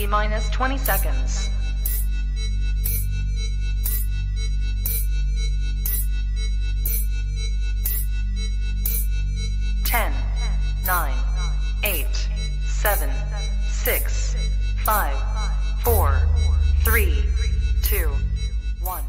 T-minus 20 seconds. 10, 9, 8, 7, 6, 5, 4, 3, 2, 1.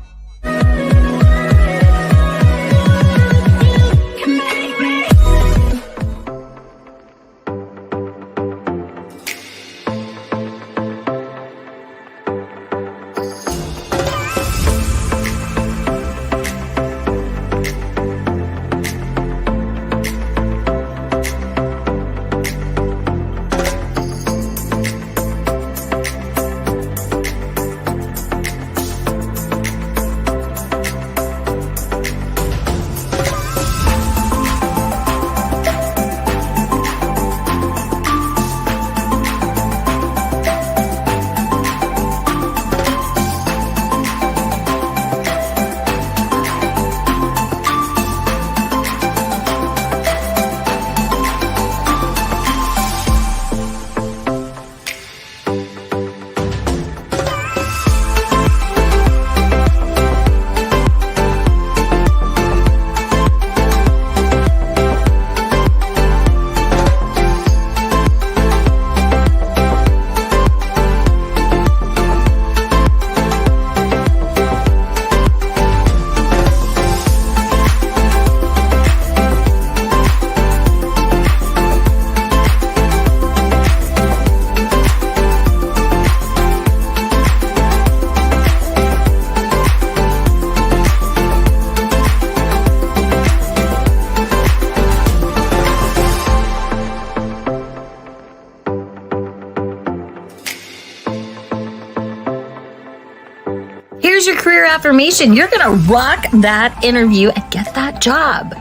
Here's your career affirmation. You're going to rock that interview and get that job.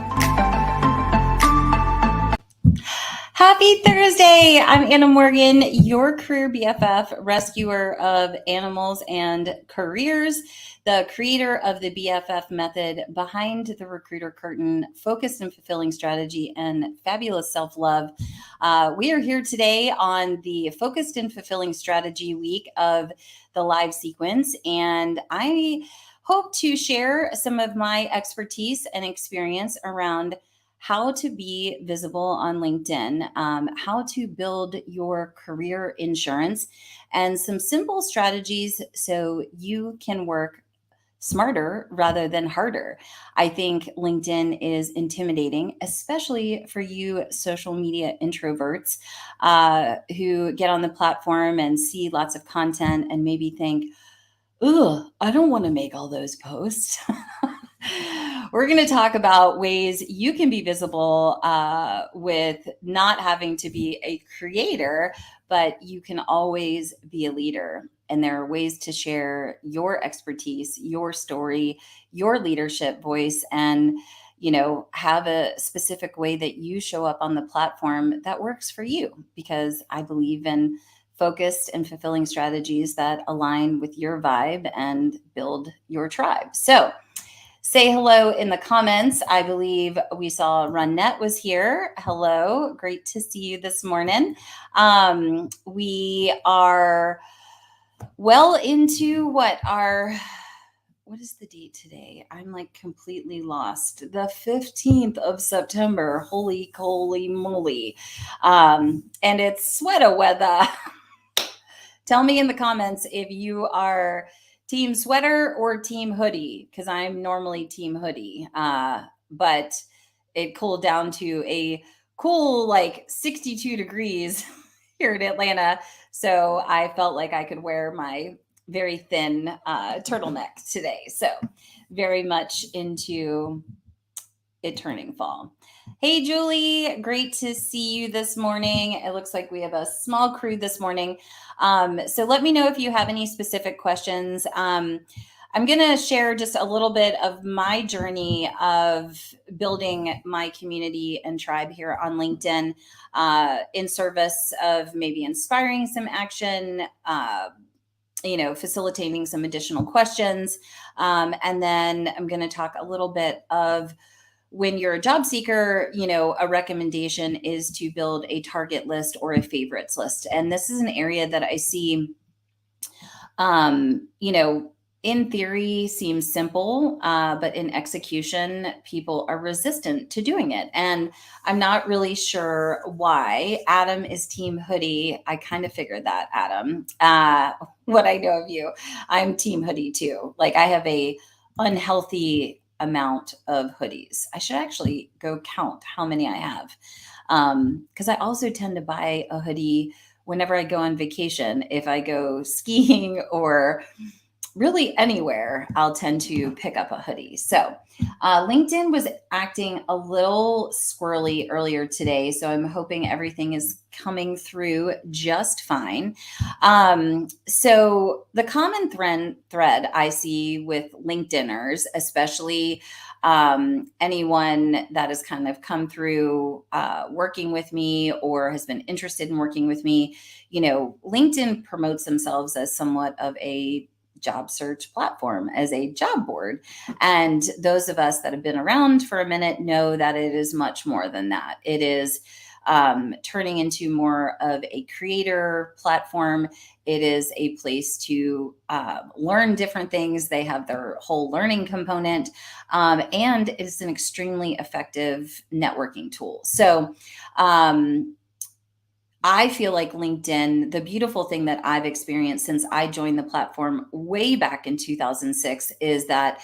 Happy Thursday. I'm Anna Morgan, your career BFF, rescuer of animals and careers, the creator of the BFF method, behind the recruiter curtain, focused and fulfilling strategy, and fabulous self-love. We are here today on the focused and fulfilling strategy week of the live sequence, and I hope to share some of my expertise and experience around how to be visible on LinkedIn, how to build your career insurance, and some simple strategies so you can work smarter rather than harder. I think LinkedIn is intimidating, especially for you social media introverts who get on the platform and see lots of content and maybe think, "Ugh, I don't want to make all those posts." We're going to talk about ways you can be visible with not having to be a creator, but you can always be a leader. And there are ways to share your expertise, your story, your leadership voice, and have a specific way that you show up on the platform that works for you, because I believe in focused and fulfilling strategies that align with your vibe and build your tribe. So say hello in the comments. I believe we saw Ronette was here. Hello. Great to see you this morning. We are well into what is the date today? I'm like completely lost. The 15th of September. Holy moly. And it's sweater weather. Tell me in the comments if you are team sweater or team hoodie, because I'm normally team hoodie, but it cooled down to a cool like 62 degrees here in Atlanta. So I felt like I could wear my very thin turtleneck today. So very much into it turning fall. Hey, Julie, great to see you this morning. It looks like we have a small crew this morning. So let me know if you have any specific questions. I'm going to share just a little bit of my journey of building my community and tribe here on LinkedIn in service of maybe inspiring some action, facilitating some additional questions. And then I'm going to talk a little bit of when you're a job seeker, a recommendation is to build a target list or a favorites list. And this is an area that I see You know, in theory seems simple, but in execution, people are resistant to doing it. And I'm not really sure why. Adam is team hoodie. I kind of figured that, Adam. What I know of you, I'm team hoodie too. Like I have a unhealthy amount of hoodies. I should actually go count how many I have. Because I also tend to buy a hoodie whenever I go on vacation. If I go skiing or really anywhere, I'll tend to pick up a hoodie. So, LinkedIn was acting a little squirrely earlier today. So, I'm hoping everything is coming through just fine. So, the common thread I see with LinkedIners, especially anyone that has kind of come through working with me or has been interested in working with me, you know, LinkedIn promotes themselves as somewhat of a job search platform, as a job board. And those of us that have been around for a minute know that it is much more than that. It is turning into more of a creator platform. It is a place to learn different things. They have their whole learning component, and it's an extremely effective networking tool. So, I feel like LinkedIn, the beautiful thing that I've experienced since I joined the platform way back in 2006 is that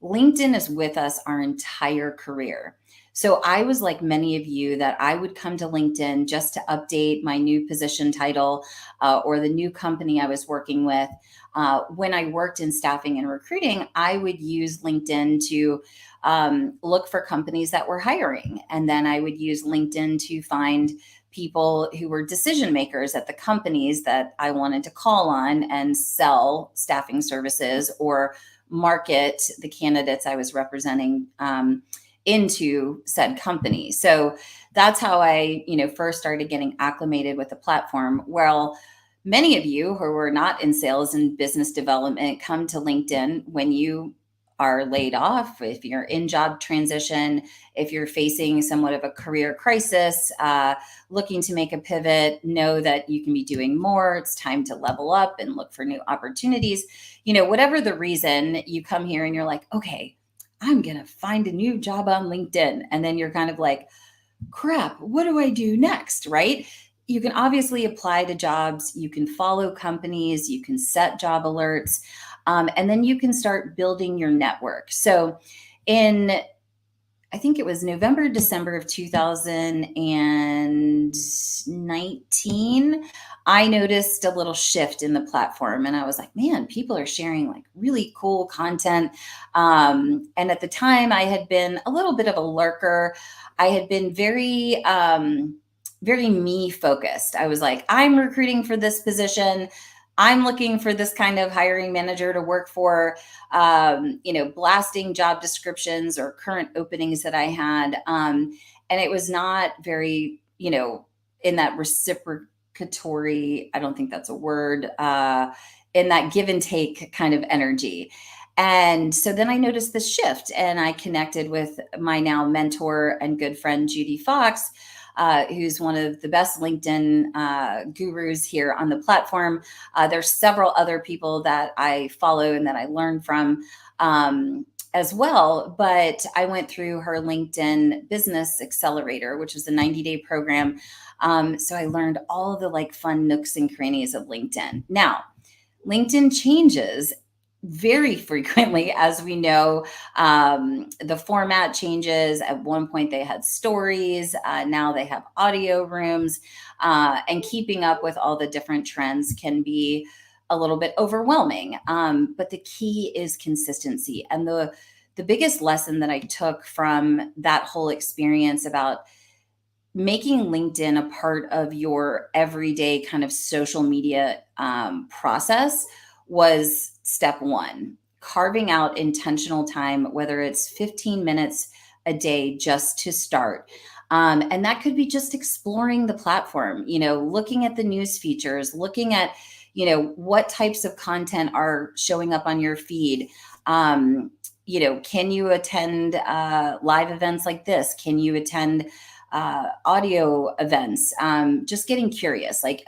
LinkedIn is with us our entire career. So I was like many of you that I would come to LinkedIn just to update my new position title or the new company I was working with. When I worked in staffing and recruiting, I would use LinkedIn to look for companies that were hiring. And then I would use LinkedIn to find people who were decision makers at the companies that I wanted to call on and sell staffing services or market the candidates I was representing into said company. So that's how I, first started getting acclimated with the platform. Well, many of you who were not in sales and business development come to LinkedIn when you are laid off, if you're in job transition, if you're facing somewhat of a career crisis, looking to make a pivot, know that you can be doing more. It's time to level up and look for new opportunities. Whatever the reason, you come here and you're like, okay, I'm going to find a new job on LinkedIn. And then you're kind of like, crap, what do I do next? Right? You can obviously apply to jobs. You can follow companies. You can set job alerts. And then you can start building your network. So I think it was November, December of 2019, I noticed a little shift in the platform. And I was like, man, people are sharing like really cool content. And at the time, I had been a little bit of a lurker. I had been very, very me focused. I was like, I'm recruiting for this position. I'm looking for this kind of hiring manager to work for, blasting job descriptions or current openings that I had. And it was not very, in that reciprocatory, I don't think that's a word, in that give and take kind of energy. And so then I noticed this shift and I connected with my now mentor and good friend, Judy Fox, who's one of the best LinkedIn gurus here on the platform. There's several other people that I follow and that I learn from as well. But I went through her LinkedIn Business Accelerator, which is a 90-day program. So I learned all of the like fun nooks and crannies of LinkedIn. Now, LinkedIn changes very frequently, as we know. The format changes. At one point, they had stories. Now they have audio rooms. And keeping up with all the different trends can be a little bit overwhelming. But the key is consistency. And the biggest lesson that I took from that whole experience about making LinkedIn a part of your everyday kind of social media process was step one, carving out intentional time, whether it's 15 minutes a day just to start. And that could be just exploring the platform, looking at the news features, looking at, what types of content are showing up on your feed. Can you attend live events like this? Can you attend audio events? Just getting curious, like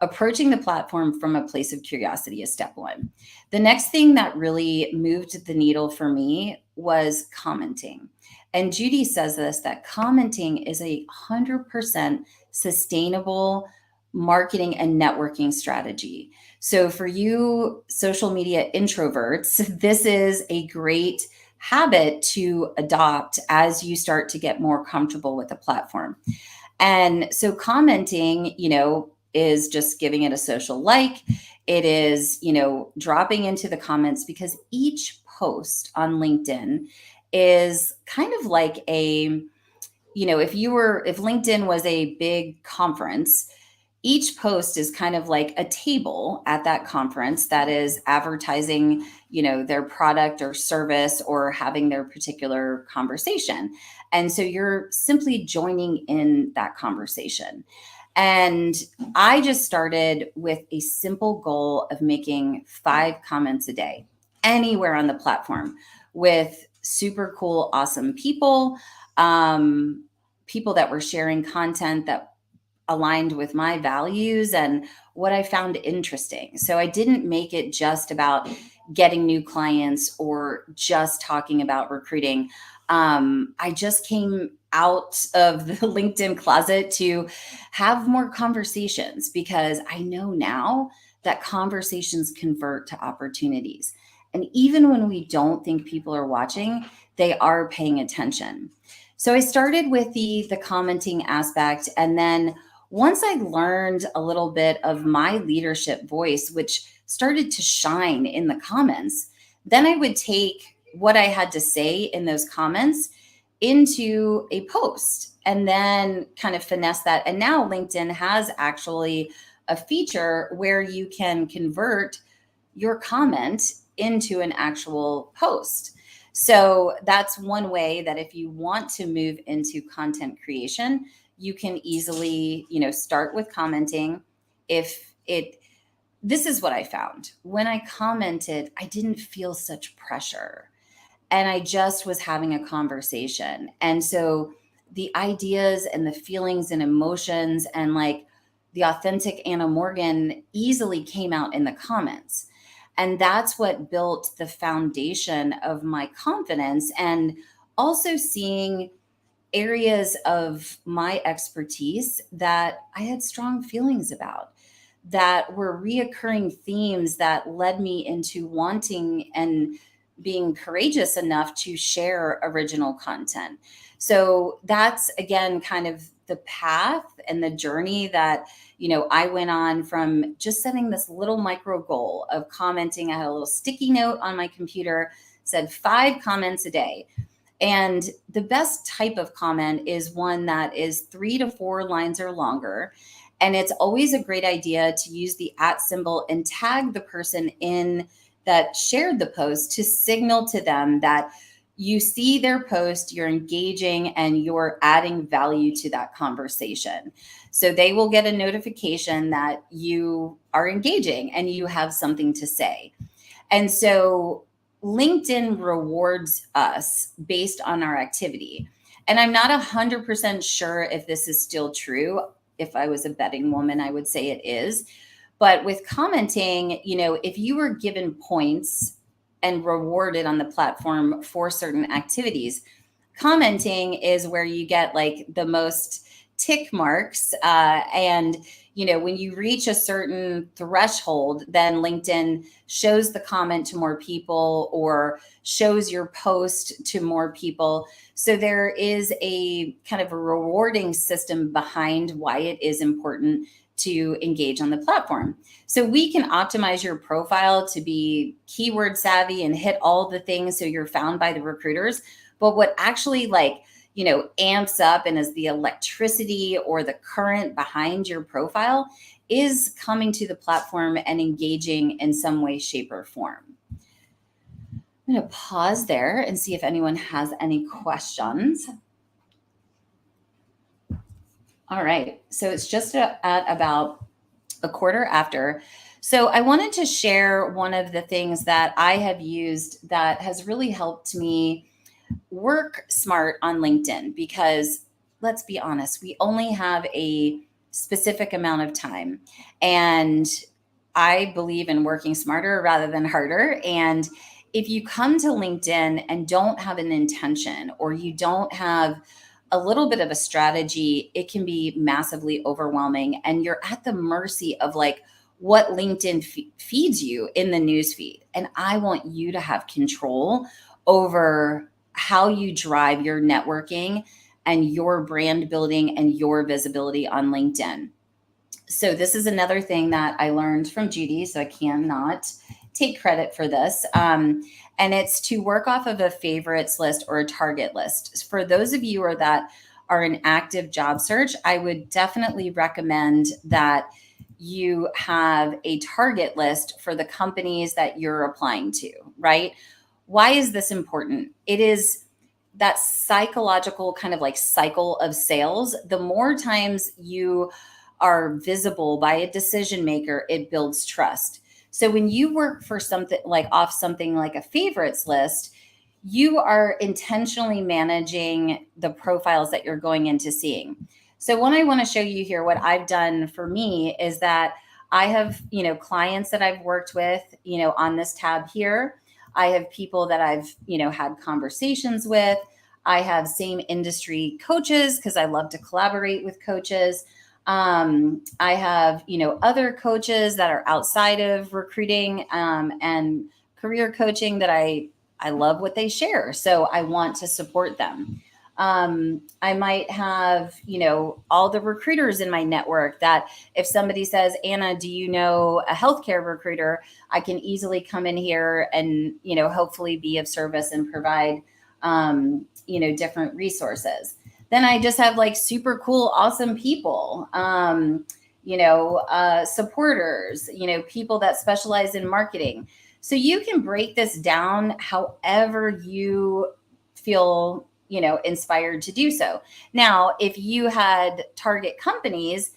approaching the platform from a place of curiosity is step one. The next thing that really moved the needle for me was commenting. And Judy says this, that commenting is 100% sustainable marketing and networking strategy. So for you social media introverts, this is a great habit to adopt as you start to get more comfortable with the platform. And so commenting, is just giving it a social like. It is, dropping into the comments, because each post on LinkedIn is kind of like if LinkedIn was a big conference, each post is kind of like a table at that conference that is advertising, their product or service or having their particular conversation. And so you're simply joining in that conversation. And I just started with a simple goal of making 5 comments a day, anywhere on the platform, with super cool, awesome people, people that were sharing content that aligned with my values and what I found interesting. So I didn't make it just about getting new clients or just talking about recruiting. I just came out of the LinkedIn closet to have more conversations, because I know now that conversations convert to opportunities. And even when we don't think people are watching, they are paying attention. So I started with the commenting aspect, and then once I learned a little bit of my leadership voice, which started to shine in the comments, then I would take what I had to say in those comments into a post and then kind of finesse that. And now LinkedIn has actually a feature where you can convert your comment into an actual post. So that's one way that if you want to move into content creation, you can easily, start with commenting. This is what I found. When I commented, I didn't feel such pressure, and I just was having a conversation. And so the ideas and the feelings and emotions and like the authentic Anna Morgan easily came out in the comments. And that's what built the foundation of my confidence, and also seeing areas of my expertise that I had strong feelings about, that were reoccurring themes that led me into wanting and being courageous enough to share original content. So that's, again, kind of the path and the journey that, I went on, from just setting this little micro goal of commenting. I had a little sticky note on my computer, said 5 comments a day. And the best type of comment is one that is 3 to 4 lines or longer. And it's always a great idea to use the @ symbol and tag the person in that shared the post to signal to them that you see their post, you're engaging, and you're adding value to that conversation. So they will get a notification that you are engaging and you have something to say. And so LinkedIn rewards us based on our activity. And I'm not 100% sure if this is still true. If I was a betting woman, I would say it is. But with commenting, if you were given points and rewarded on the platform for certain activities, commenting is where you get like the most tick marks. And when you reach a certain threshold, then LinkedIn shows the comment to more people or shows your post to more people. So there is a kind of a rewarding system behind why it is important to engage on the platform. So we can optimize your profile to be keyword savvy and hit all the things so you're found by the recruiters. But what actually amps up and is the electricity or the current behind your profile is coming to the platform and engaging in some way, shape, or form. I'm going to pause there and see if anyone has any questions. All right. So it's just at about a quarter after. So I wanted to share one of the things that I have used that has really helped me work smart on LinkedIn, because let's be honest, we only have a specific amount of time. And I believe in working smarter rather than harder. And if you come to LinkedIn and don't have an intention, or you don't have a little bit of a strategy, it can be massively overwhelming. And you're at the mercy of like what LinkedIn feeds you in the news feed. And I want you to have control over how you drive your networking and your brand building and your visibility on LinkedIn. So this is another thing that I learned from Judy, so I cannot take credit for this. And it's to work off of a favorites list or a target list. For those of you that are in active job search, I would definitely recommend that you have a target list for the companies that you're applying to, right? Why is this important? It is that psychological kind of like cycle of sales. The more times you are visible by a decision maker, it builds trust. So when you work for something like a favorites list, you are intentionally managing the profiles that you're going into seeing. So what I want to show you here, what I've done for me is that I have, clients that I've worked with, on this tab here. I have people that I've, had conversations with. I have same industry coaches because I love to collaborate with coaches. I have, other coaches that are outside of recruiting and career coaching that I love what they share. So I want to support them. I might have, all the recruiters in my network that if somebody says, Anna, do you know a healthcare recruiter? I can easily come in here and, hopefully be of service and provide, different resources. Then I just have like super cool, awesome people, supporters, people that specialize in marketing. So you can break this down however you feel, inspired to do so. Now, if you had target companies,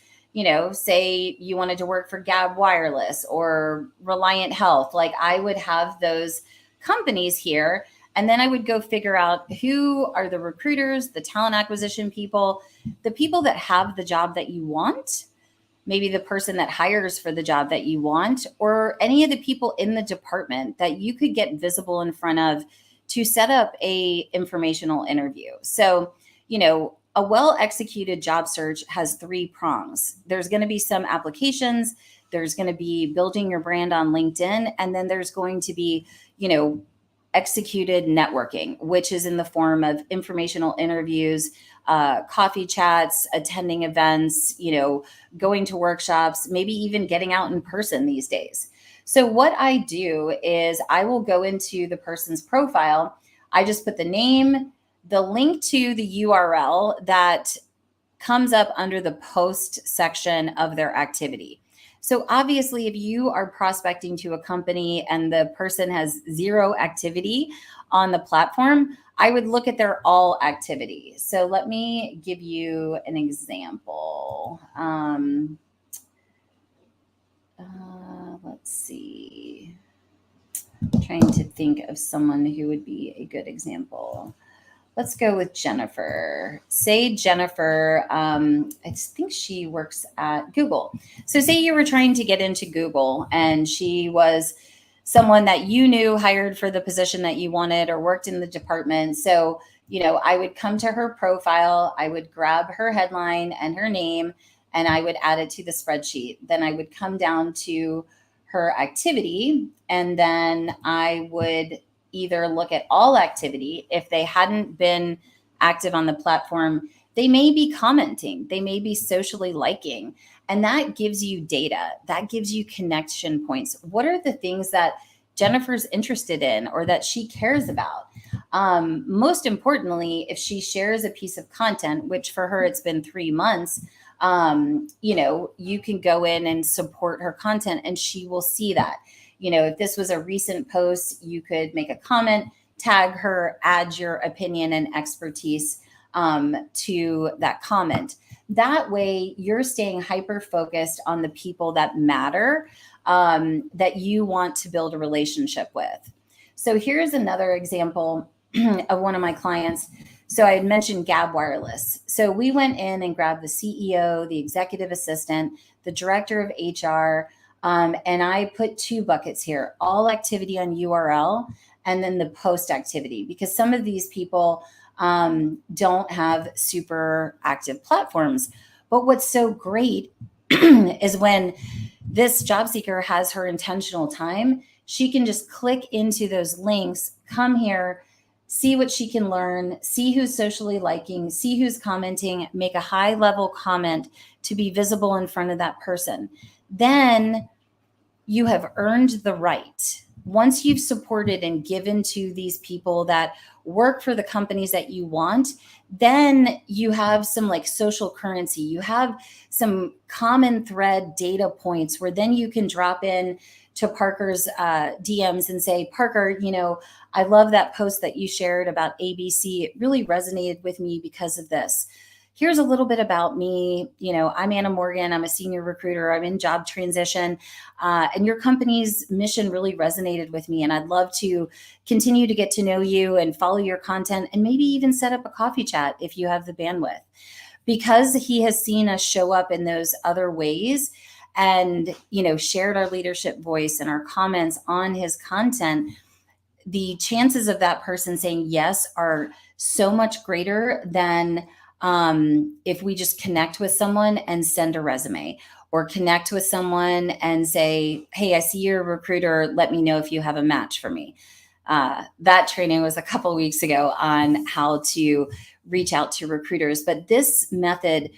say you wanted to work for Gab Wireless or Reliant Health, like I would have those companies here. And then I would go figure out who are the recruiters, the talent acquisition people, the people that have the job that you want, maybe the person that hires for the job that you want, or any of the people in the department that you could get visible in front of to set up a informational interview. So, a well-executed job search has 3 prongs. There's going to be some applications, there's going to be building your brand on LinkedIn, and then there's going to be, executed networking, which is in the form of informational interviews, coffee chats, attending events, going to workshops, maybe even getting out in person these days. So what I do is I will go into the person's profile. I just put the name, the link to the URL that comes up under the post section of their activity. So obviously, if you are prospecting to a company and the person has 0 activity on the platform, I would look at their all activity. So let me give you an example. Let's see. I'm trying to think of someone who would be a good example. Let's go with Jennifer. Say Jennifer, I think she works at Google. So say you were trying to get into Google and she was someone that you knew hired for the position that you wanted or worked in the department. So, I would come to her profile, I would grab her headline and her name, and I would add it to the spreadsheet. Then I would come down to her activity, and then I would either look at all activity. If they hadn't been active on the platform, they may be commenting, they may be socially liking, and that gives you data. That gives you connection points. What are the things that Jennifer's interested in or that she cares about? Most importantly, if she shares a piece of content, which for her, it's been 3 months, you can go in and support her content and she will see that. If this was a recent post, you could make a comment, tag her, add your opinion and expertise to that comment. That way, you're staying hyper-focused on the people that matter, that you want to build a relationship with. So here's another example of one of my clients. So I had mentioned Gab Wireless. So we went in and grabbed the CEO, the executive assistant, the director of HR, and I put 2 buckets here: all activity on URL, and then the post activity, because some of these people don't have super active platforms. But what's so great is when this job seeker has her intentional time, she can just click into those links, come here, see what she can learn, see who's socially liking, see who's commenting, make a high level comment to be visible in front of that person. Then you have earned the right. Once you've supported and given to these people that work for the companies that you want, then you have some like social currency. You have some common thread data points where then you can drop in to Parker's DMs and say, Parker, I love that post that you shared about ABC. It really resonated with me because of this. Here's a little bit about me. I'm Anna Morgan. I'm a senior recruiter. I'm in job transition. And your company's mission really resonated with me. And I'd love to continue to get to know you and follow your content, and maybe even set up a coffee chat if you have the bandwidth. Because he has seen us show up in those other ways and, shared our leadership voice and our comments on his content, the chances of that person saying yes are so much greater than if we just connect with someone and send a resume, or connect with someone and say, hey, I see you're a recruiter. Let me know if you have a match for me. That training was a couple of weeks ago on how to reach out to recruiters. But this method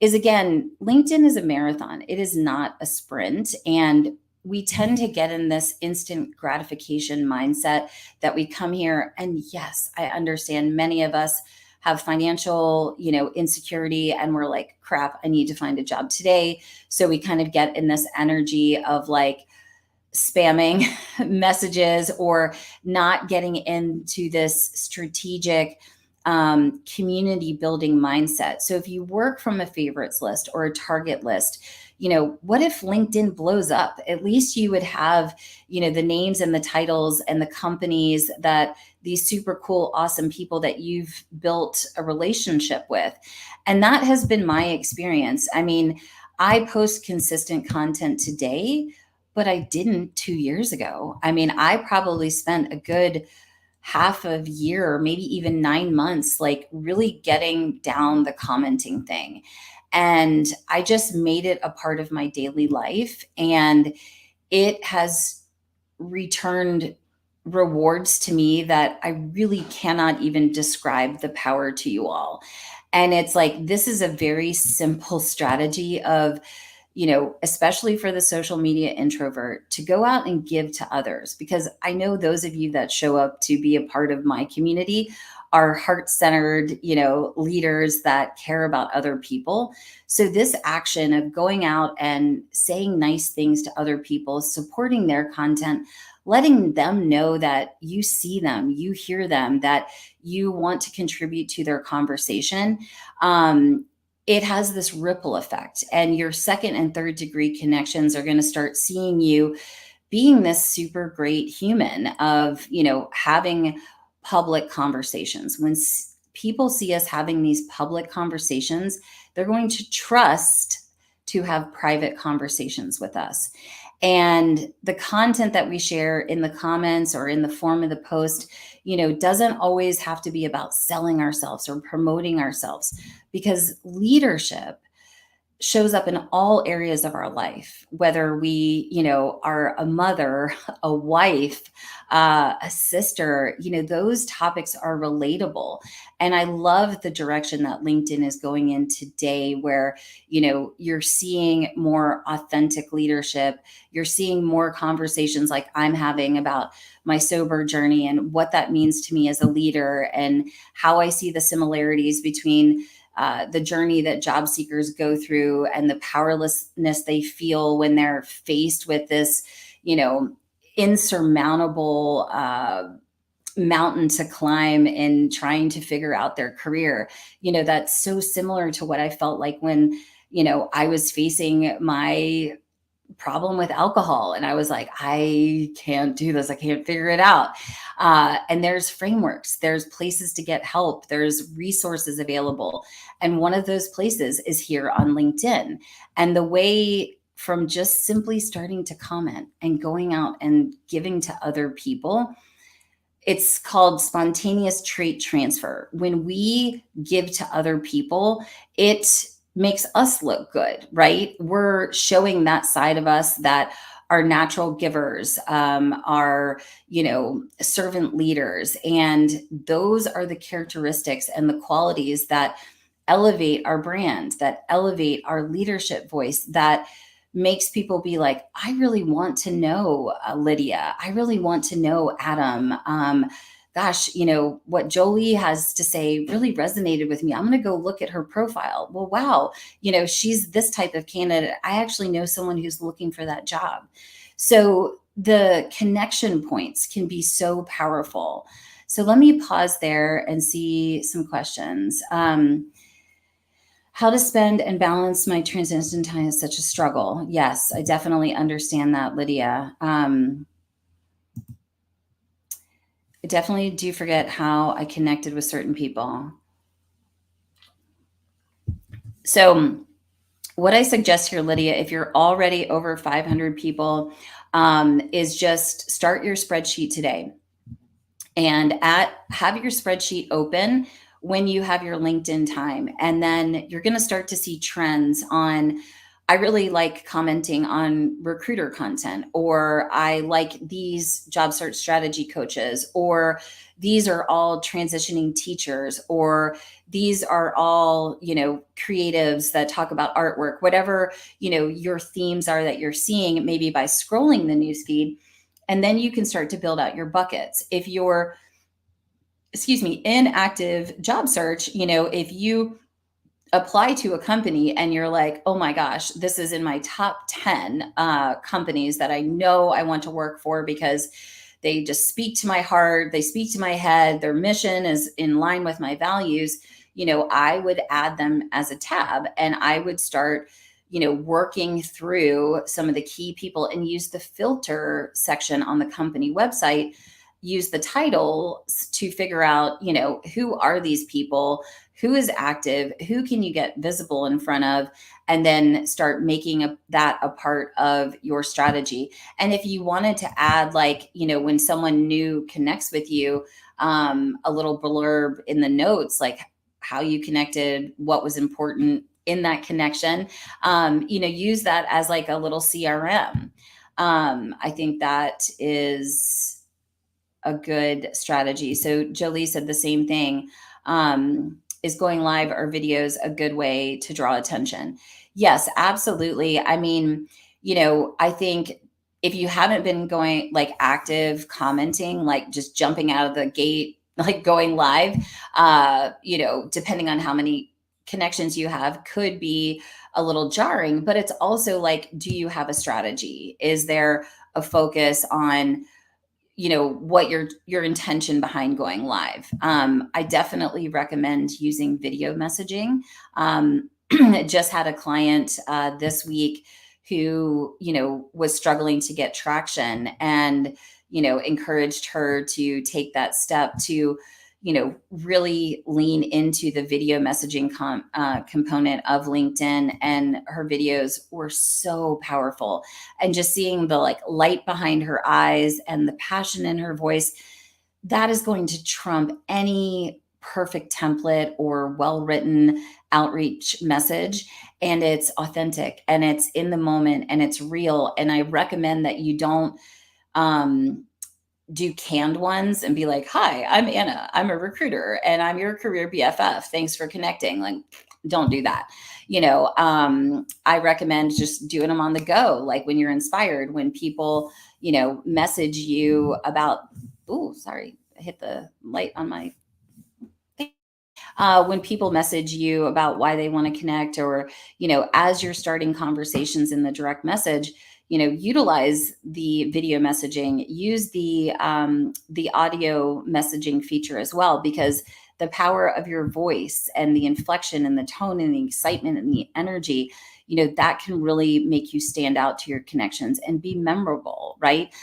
is, again, LinkedIn is a marathon. It is not a sprint. And we tend to get in this instant gratification mindset that we come here. And yes, I understand many of us have financial, insecurity, and we're like, crap, I need to find a job today. So we kind of get in this energy of like spamming messages or not getting into this strategic community building mindset. So if you work from a favorites list or a target list, what if LinkedIn blows up? At least you would have, the names and the titles and the companies that these super cool, awesome people that you've built a relationship with. And that has been my experience. I mean, I post consistent content today, but I didn't 2 years ago. I mean, I probably spent a good half of year, maybe even 9 months, like really getting down the commenting thing. And I just made it a part of my daily life. And it has returned rewards to me that I really cannot even describe the power to you all. And it's like, this is a very simple strategy of, especially for the social media introvert, to go out and give to others. Because I know those of you that show up to be a part of my community are heart-centered, leaders that care about other people. So this action of going out and saying nice things to other people, supporting their content, letting them know that you see them, you hear them, that you want to contribute to their conversation, it has this ripple effect. And your second and third degree connections are going to start seeing you being this super great human of, having public conversations. When people see us having these public conversations, they're going to trust to have private conversations with us. And the content that we share in the comments or in the form of the post, doesn't always have to be about selling ourselves or promoting ourselves, because leadership shows up in all areas of our life, whether we, are a mother, a wife, a sister, those topics are relatable. And I love the direction that LinkedIn is going in today, where, you're seeing more authentic leadership. You're seeing more conversations like I'm having about my sober journey and what that means to me as a leader, and how I see the similarities between the journey that job seekers go through and the powerlessness they feel when they're faced with this, insurmountable mountain to climb in trying to figure out their career. That's so similar to what I felt like when, I was facing my problem with alcohol. And I was like, I can't do this. I can't figure it out. And there's frameworks, there's places to get help, there's resources available. And one of those places is here on LinkedIn. And the way from just simply starting to comment and going out and giving to other people, it's called spontaneous trait transfer. When we give to other people, it makes us look good, right? We're showing that side of us that are natural givers, are, servant leaders. And those are the characteristics and the qualities that elevate our brand, that elevate our leadership voice, that makes people be like, I really want to know Lydia. I really want to know Adam. Gosh, what Jolie has to say really resonated with me. I'm going to go look at her profile. Well, wow, she's this type of candidate. I actually know someone who's looking for that job. So the connection points can be so powerful. So let me pause there and see some questions. How to spend and balance my transition time is such a struggle. Yes, I definitely understand that, Lydia. I definitely do forget how I connected with certain people. So what I suggest here, Lydia, if you're already over 500 people, is just start your spreadsheet today and have your spreadsheet open when you have your LinkedIn time. And then you're going to start to see trends on, I really like commenting on recruiter content, or I like these job search strategy coaches, or these are all transitioning teachers, or these are all, creatives that talk about artwork, whatever, your themes are that you're seeing, maybe by scrolling the newsfeed. And then you can start to build out your buckets. If you're, in active job search, if you apply to a company and you're like, oh my gosh, this is in my top 10 companies that I know I want to work for because they just speak to my heart, they speak to my head, their mission is in line with my values, I would add them as a tab, and I would start working through some of the key people and use the filter section on the company website, use the titles to figure out, who are these people, who is active, who can you get visible in front of, and then start making that a part of your strategy. And if you wanted to add, like, when someone new connects with you, a little blurb in the notes, like how you connected, what was important in that connection, use that as like a little CRM. I think that is a good strategy. So Jolie said the same thing. Is going live or videos a good way to draw attention? Yes, absolutely. I mean, I think if you haven't been going like active commenting, like just jumping out of the gate, like going live, depending on how many connections you have, could be a little jarring. But it's also like, do you have a strategy? Is there a focus on what your intention behind going live? I definitely recommend using video messaging. Just had a client this week who was struggling to get traction, and encouraged her to take that step to really lean into the video messaging component of LinkedIn. And her videos were so powerful. And just seeing the like light behind her eyes and the passion in her voice, that is going to trump any perfect template or well-written outreach message. And it's authentic and it's in the moment and it's real. And I recommend that you don't, do canned ones and be like, hi, I'm Anna, I'm a recruiter and I'm your career BFF. Thanks for connecting. Like, don't do that. I recommend just doing them on the go. Like when you're inspired, when people, message you about, I hit the light on my thing. When people message you about why they want to connect, or, as you're starting conversations in the direct message, utilize the video messaging, use the audio messaging feature as well, because the power of your voice and the inflection and the tone and the excitement and the energy, that can really make you stand out to your connections and be memorable, right?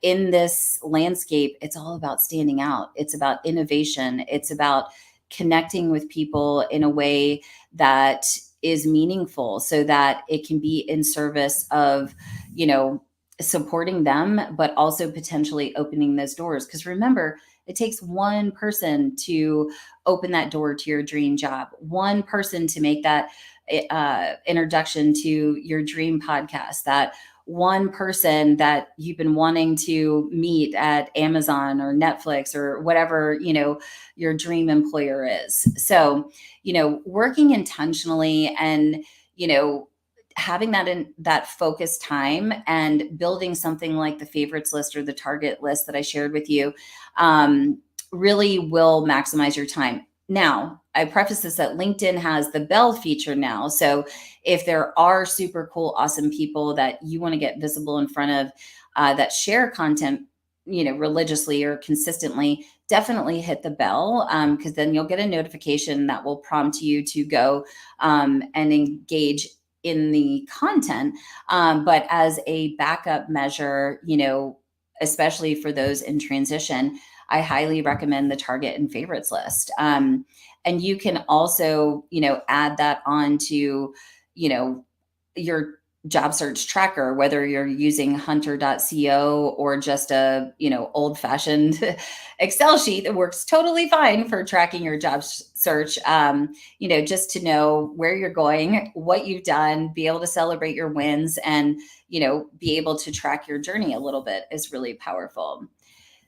In this landscape, it's all about standing out. It's about innovation. It's about connecting with people in a way that is meaningful so that it can be in service of, supporting them, but also potentially opening those doors. Because remember, it takes one person to open that door to your dream job, one person to make that introduction to your dream podcast, that one person that you've been wanting to meet at Amazon or Netflix or whatever, your dream employer is. So, working intentionally and, having that focused time and building something like the favorites list or the target list that I shared with you, really will maximize your time. Now, I preface this that LinkedIn has the bell feature now. So if there are super cool, awesome people that you want to get visible in front of, that share content, religiously or consistently, definitely hit the bell, because then you'll get a notification that will prompt you to go and engage in the content. But as a backup measure, especially for those in transition, I highly recommend the target and favorites list. And you can also, add that on to, your job search tracker, whether you're using hunter.co or just a, old fashioned Excel sheet that works totally fine for tracking your job search. Just to know where you're going, what you've done, be able to celebrate your wins, and, be able to track your journey a little bit is really powerful.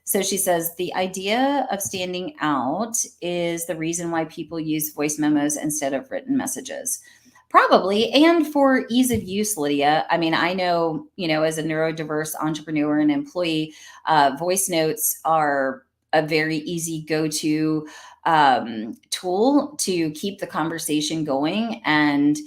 So she says, the idea of standing out is the reason why people use voice memos instead of written messages. Probably. And for ease of use, Lydia, I mean, I know, as a neurodiverse entrepreneur and employee, voice notes are a very easy go-to tool to keep the conversation going. And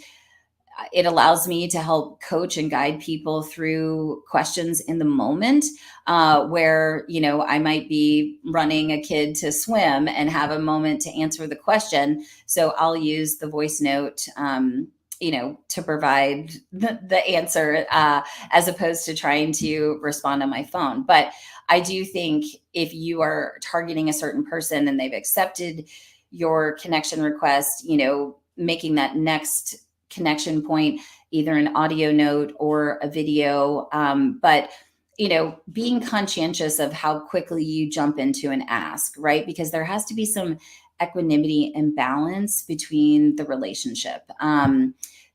it allows me to help coach and guide people through questions in the moment, where, I might be running a kid to swim and have a moment to answer the question. So I'll use the voice note, to provide the answer, as opposed to trying to respond on my phone. But I do think if you are targeting a certain person and they've accepted your connection request, making that next connection point, either an audio note or a video, but being conscientious of how quickly you jump into an ask, right? Because there has to be some equanimity and balance between the relationship.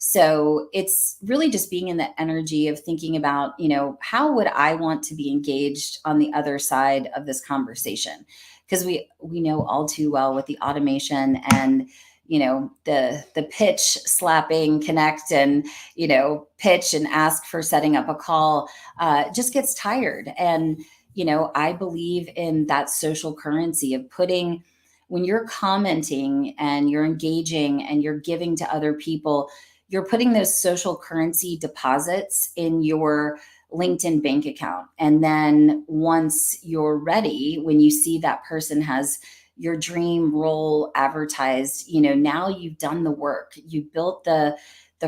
So it's really just being in the energy of thinking about, how would I want to be engaged on the other side of this conversation? Because we know all too well with the automation and, the pitch slapping connect and, pitch and ask for setting up a call, just gets tired. And, I believe in that social currency of putting, when you're commenting and you're engaging and you're giving to other people, you're putting those social currency deposits in your LinkedIn bank account. And then once you're ready, when you see that person has your dream role advertised, now you've done the work. You built the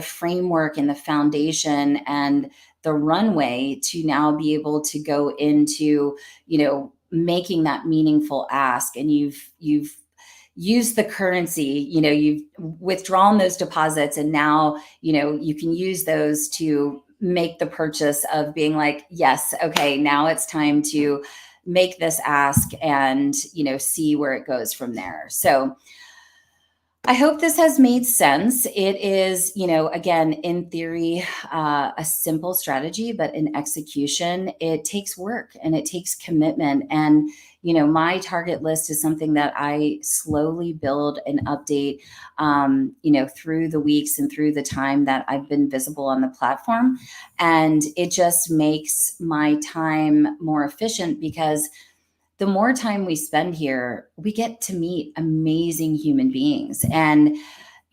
framework and the foundation and the runway to now be able to go into, making that meaningful ask. And you've used the currency, you've withdrawn those deposits, and now, you can use those to make the purchase of being like, yes, okay, now it's time to make this ask and, see where it goes from there. So I hope this has made sense. It is, again, in theory, a simple strategy, but in execution, it takes work and it takes commitment. And, my target list is something that I slowly build and update, through the weeks and through the time that I've been visible on the platform. And it just makes my time more efficient because the more time we spend here, we get to meet amazing human beings. And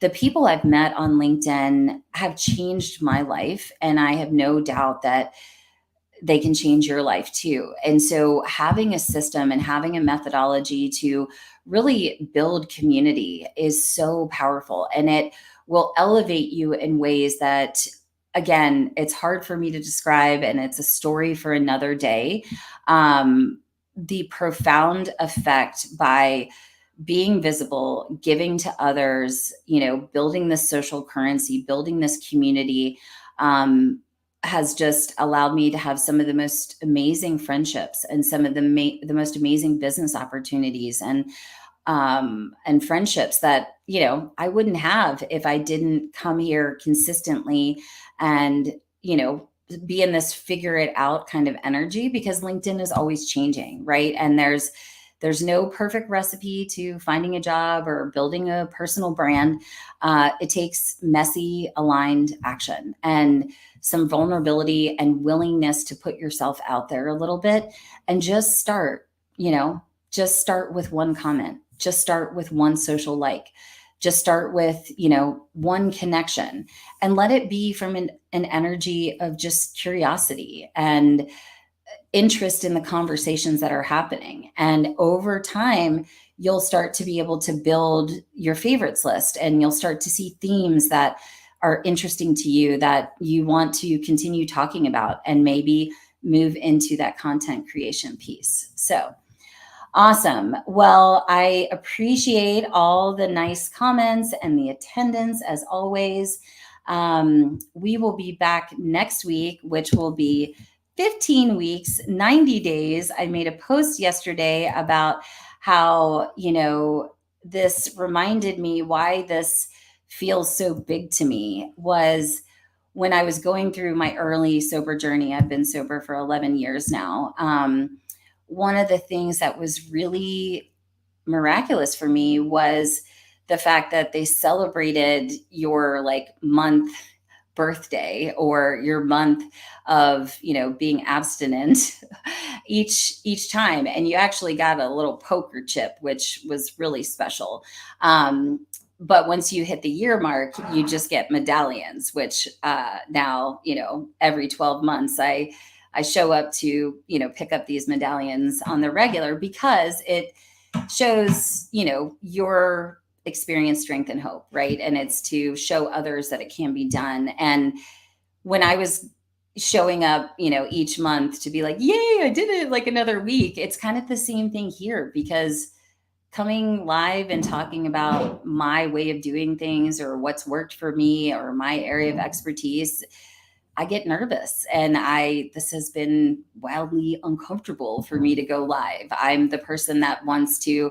the people I've met on LinkedIn have changed my life. And I have no doubt that they can change your life too. And so having a system and having a methodology to really build community is so powerful. And it will elevate you in ways that, again, it's hard for me to describe, and it's a story for another day. The profound effect by being visible, giving to others, building this social currency, building this community, has just allowed me to have some of the most amazing friendships and some of the most amazing business opportunities, and friendships that I wouldn't have if I didn't come here consistently and be in this figure it out kind of energy, because LinkedIn is always changing, right? And there's no perfect recipe to finding a job or building a personal brand. It takes messy, aligned action and some vulnerability and willingness to put yourself out there a little bit, and just start with one comment, just start with one social like, just start with, one connection, and let it be from an energy of just curiosity and interest in the conversations that are happening. And over time, you'll start to be able to build your favorites list, and you'll start to see themes that are interesting to you that you want to continue talking about, and maybe move into that content creation piece. So awesome. Well, I appreciate all the nice comments and the attendance as always. We will be back next week, which will be 15 weeks, 90 days. I made a post yesterday about how, this reminded me why this feels so big to me was when I was going through my early sober journey. I've been sober for 11 years now. One of the things that was really miraculous for me was the fact that they celebrated your month birthday or your month of being abstinent each time, and you actually got a little poker chip, which was really special. But once you hit the year mark, you just get medallions, which now every 12 months I show up to pick up these medallions on the regular, because it shows your experience, strength, and hope, right? And it's to show others that it can be done. And when I was showing up each month to be like, yay, I did it, like another week, it's kind of the same thing here, because coming live and talking about my way of doing things or what's worked for me or my area of expertise, I get nervous, and this has been wildly uncomfortable for me to go live. I'm the person that wants to,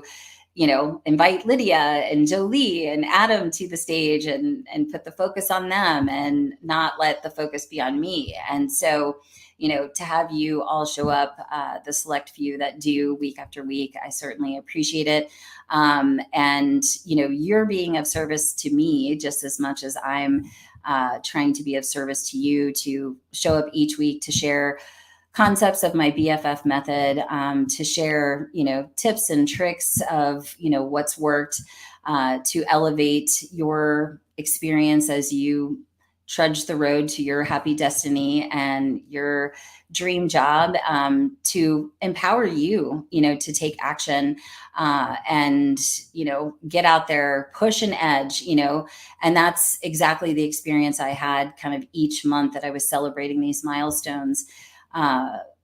invite Lydia and Jolie and Adam to the stage and put the focus on them and not let the focus be on me. And so, to have you all show up, the select few that do week after week, I certainly appreciate it. And, you're being of service to me just as much as I'm trying to be of service to you, to show up each week to share concepts of my BFF method, to share, tips and tricks of, what's worked, to elevate your experience as you trudge the road to your happy destiny and your dream job, to empower you, to take action, and, get out there, push an edge, and that's exactly the experience I had kind of each month that I was celebrating these milestones,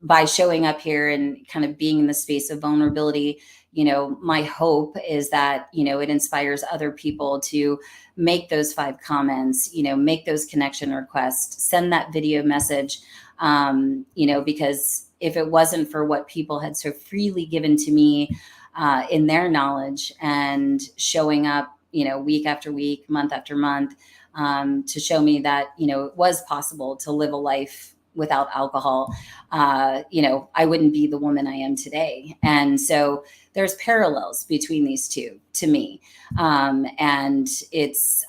by showing up here and kind of being in the space of vulnerability. My hope is that, it inspires other people to make those 5 comments, make those connection requests, send that video message, because if it wasn't for what people had so freely given to me, in their knowledge and showing up, week after week, month after month, to show me that, it was possible to live a life without alcohol, I wouldn't be the woman I am today. And so there's parallels between these two to me. And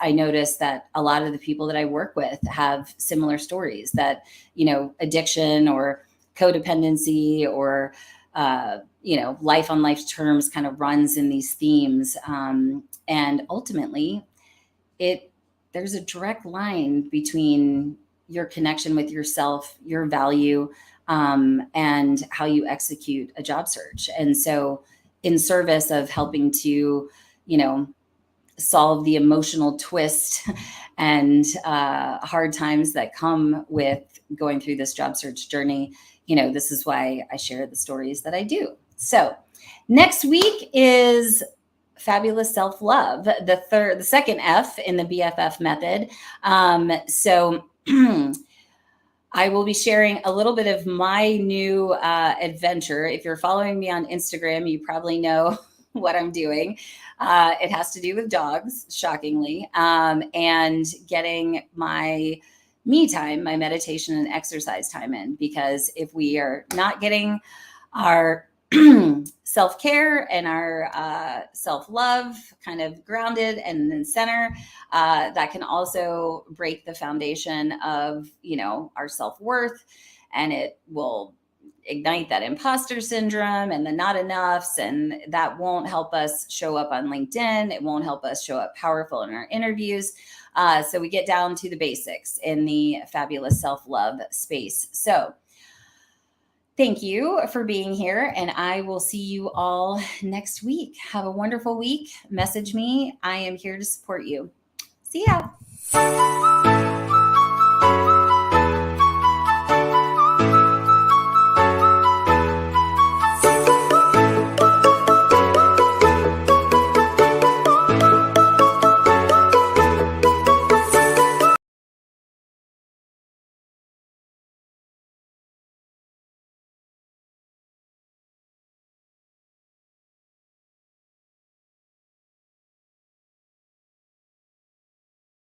I noticed that a lot of the people that I work with have similar stories, that, addiction or codependency or, life on life terms kind of runs in these themes. And ultimately there's a direct line between your connection with yourself, your value, and how you execute a job search. And so in service of helping to, solve the emotional twist and hard times that come with going through this job search journey, this is why I share the stories that I do. So next week is fabulous self-love, the second F in the BFF method. So I will be sharing a little bit of my new adventure. If you're following me on Instagram, you probably know what I'm doing. It has to do with dogs, shockingly, and getting my me time, my meditation and exercise time in. Because if we are not getting our self-care and our self-love kind of grounded and in center, that can also break the foundation of, our self-worth, and it will ignite that imposter syndrome and the not enoughs, and that won't help us show up on LinkedIn. It won't help us show up powerful in our interviews. So we get down to the basics in the fabulous self-love space. So thank you for being here, and I will see you all next week. Have a wonderful week. Message me. I am here to support you. See ya.